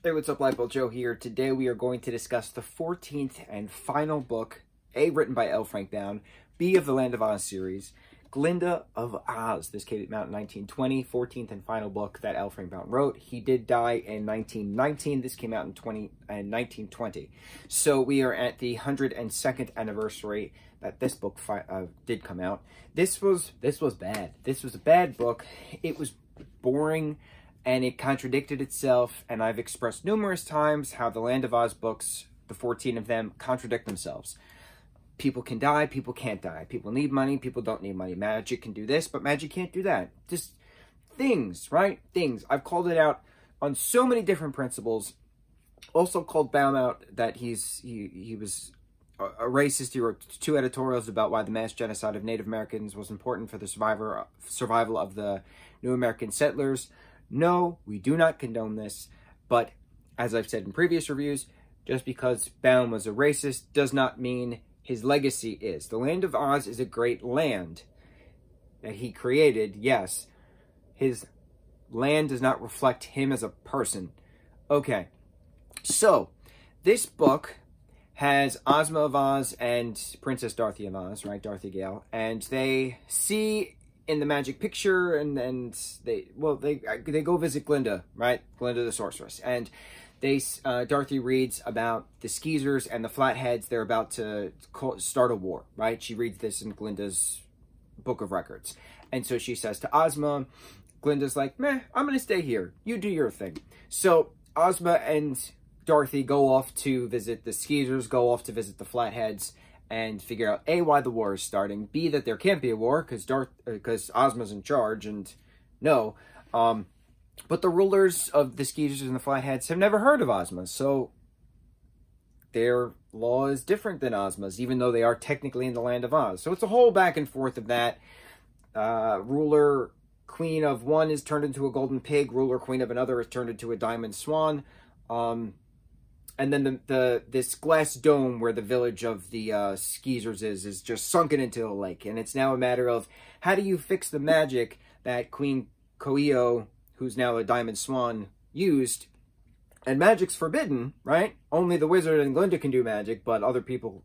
Hey, what's up, lightboltjoe here. Today we are going to discuss the 14th and final book, A, written by L. Frank Baum, B, of the Land of Oz series, Glinda of Oz. This came out in 1920, 14th and final book that L. Frank Baum wrote. He did die in 1919. This came out in 1920. So we are at the 102nd anniversary that this book did come out. This was bad. This was a bad book. It was boring, and it contradicted itself, and I've expressed numerous times how the Land of Oz books, the 14 of them, contradict themselves. People can die, people can't die. People need money, people don't need money. Magic can do this, but magic can't do that. Just things, right? Things. I've called it out on so many different principles. Also called Baum out that he was a racist. He wrote 2 editorials about why the mass genocide of Native Americans was important for the survival of the new American settlers. No, we do not condone this, but as I've said in previous reviews, just because Baum was a racist does not mean his legacy is. The Land of Oz is a great land that he created, yes. His land does not reflect him as a person. Okay, so this book has Ozma of Oz and Princess Dorothy of Oz, right, Dorothy Gale, and they see in the magic picture, and they go visit Glinda, right? Glinda the sorceress, and Dorothy reads about the Skeezers and the Flatheads. They're about to start a war, right? She reads this in Glinda's book of records, and so she says to Ozma, Glinda's like, meh, I'm gonna stay here. You do your thing. So Ozma and Dorothy go off to visit the Skeezers, go off to visit the Flatheads, and figure out, A, why the war is starting, B, that there can't be a war because Ozma's in charge, and no. But the rulers of the Skeezers and the Flatheads have never heard of Ozma, so their law is different than Ozma's, even though they are technically in the Land of Oz. So it's a whole back and forth of that. Ruler queen of one is turned into a golden pig, ruler queen of another is turned into a diamond swan. And then this glass dome where the village of the Skeezers is just sunken into a lake. And it's now a matter of, how do you fix the magic that Queen Coo-ee-oh, who's now a diamond swan, used? And magic's forbidden, right? Only the wizard and Glinda can do magic, but other people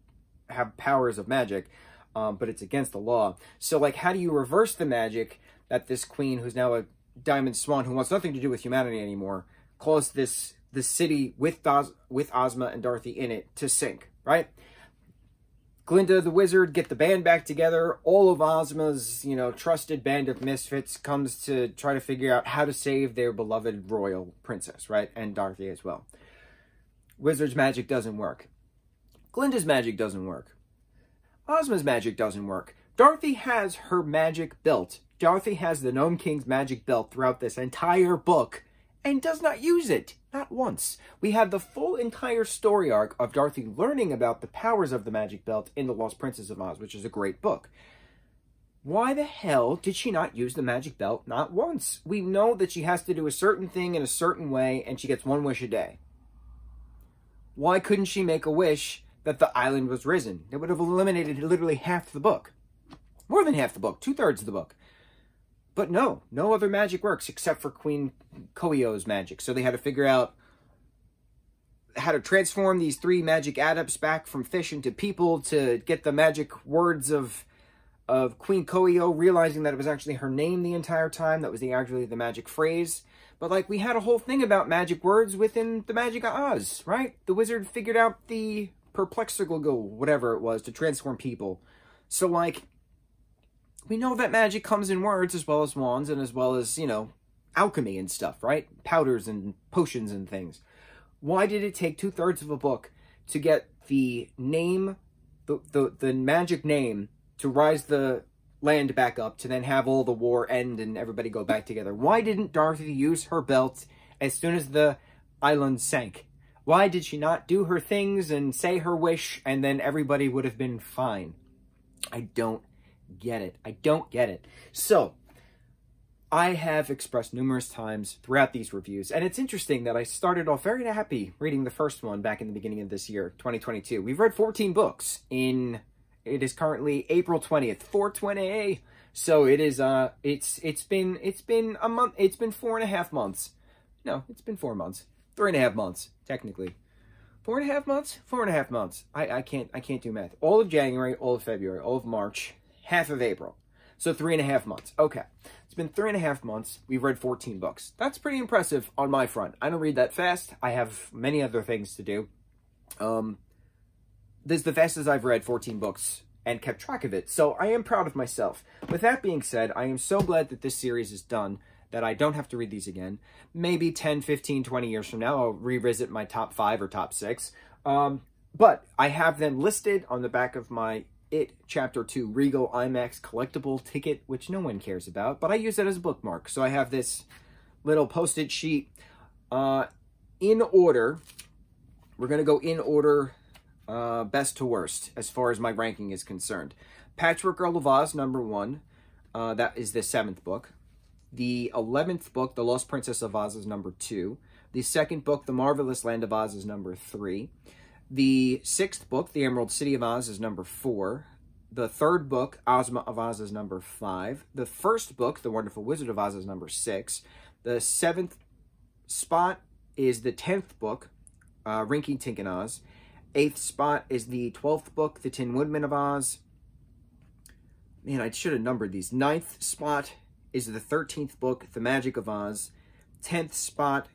have powers of magic. But it's against the law. So, like, how do you reverse the magic that this queen, who's now a diamond swan, who wants nothing to do with humanity anymore, caused the city with Ozma and Dorothy in it to sink, right? Glinda the wizard get the band back together. All of Ozma's, trusted band of misfits comes to try to figure out how to save their beloved royal princess, right? And Dorothy as well. Wizard's magic doesn't work. Glinda's magic doesn't work. Ozma's magic doesn't work. Dorothy has her magic belt. Dorothy has the Gnome King's magic belt throughout this entire book and does not use it. Not once. We have the full entire story arc of Dorothy learning about the powers of the magic belt in The Lost Princess of Oz, which is a great book. Why the hell did she not use the magic belt? Not once. We know that she has to do a certain thing in a certain way, and she gets 1 wish a day. Why couldn't she make a wish that the island was risen? It would have eliminated literally half the book. More than half the book. 2/3 of the book. But no other magic works except for Queen Coo-ee-oh's magic. So they had to figure out how to transform these 3 magic adepts back from fish into people to get the magic words of Queen Coo-ee-oh, realizing that it was actually her name the entire time. That was actually the magic phrase. But, like, we had a whole thing about magic words within the Magic of Oz, right? The wizard figured out the perplexical, whatever it was, to transform people. So, like, we know that magic comes in words as well as wands and as well as, alchemy and stuff, right? Powders and potions and things. Why did it take 2/3 of a book to get the name, the magic name, to rise the land back up, to then have all the war end and everybody go back together? Why didn't Dorothy use her belt as soon as the island sank? Why did she not do her things and say her wish and then everybody would have been fine? I don't get it. I don't get it. So, I have expressed numerous times throughout these reviews, and it's interesting that I started off very happy reading the first one back in the beginning of this year, 2022. We've read 14 books it is currently April 20th, 420. So it is, it's been a month, it's been 4.5 months. No, it's been 4 months. 3.5 months, technically. 4.5 months? 4.5 months. I can't do math. All of January, all of February, all of March, half of April. So 3.5 months. Okay. It's been 3.5 months. We've read 14 books. That's pretty impressive on my front. I don't read that fast. I have many other things to do. This is the fastest I've read 14 books and kept track of it. So I am proud of myself. With that being said, I am so glad that this series is done, that I don't have to read these again. Maybe 10, 15, 20 years from now, I'll revisit my top 5 or top 6. But I have them listed on the back of my It Chapter 2 Regal IMAX collectible ticket, which no one cares about, but I use it as a bookmark. So I have this little post-it sheet in order. We're going to go in order best to worst as far as my ranking is concerned. Patchwork Girl of Oz, number 1. That is the 7th book. The 11th book, The Lost Princess of Oz, is number 2. The 2nd book, The Marvelous Land of Oz, is number 3. The 6th book, The Emerald City of Oz, is number 4. The 3rd book, Ozma of Oz, is number 5. The 1st book, The Wonderful Wizard of Oz, is number 6. The 7th spot is the 10th book, Rinky Tink and Oz. 8th spot is the 12th book, The Tin Woodman of Oz. Man, I should have numbered these. 9th spot is the 13th book, The Magic of Oz. 10th spot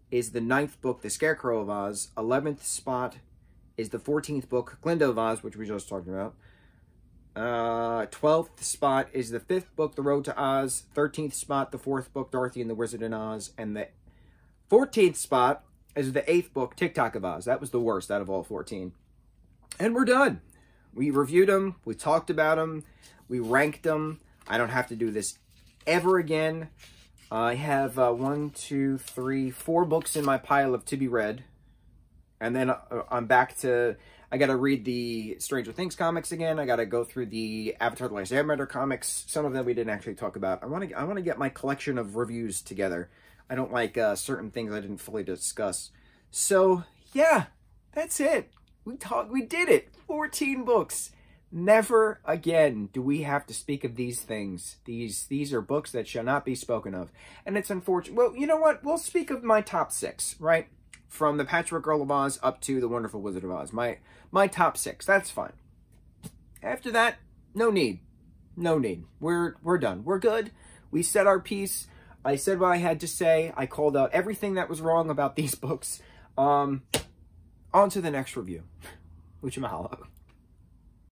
is the 9th book, The Scarecrow of Oz. 11th spot is the 14th book, Glinda of Oz, which we just talked about. 12th spot is the 5th book, The Road to Oz. 13th spot, the 4th book, Dorothy and the Wizard in Oz. And the 14th spot is the 8th book, TikTok of Oz. That was the worst out of all 14. And we're done. We reviewed them. We talked about them. We ranked them. I don't have to do this ever again. I have 1, 2, 3, 4 books in my pile of to be read. And then I'm back to, I got to read the Stranger Things comics again. I got to go through the Avatar: The Last Airbender comics. Some of them we didn't actually talk about. I want to get my collection of reviews together. I don't like certain things I didn't fully discuss. So, yeah, that's it. We did it. 14 books. Never again do we have to speak of these things. These are books that shall not be spoken of. And it's unfortunate. Well, you know what? We'll speak of my top 6, right? From the Patchwork Girl of Oz up to the Wonderful Wizard of Oz. My top 6. That's fine. After that, no need. No need. We're done. We're good. We said our piece. I said what I had to say. I called out everything that was wrong about these books. On to the next review. Mucho mahalo.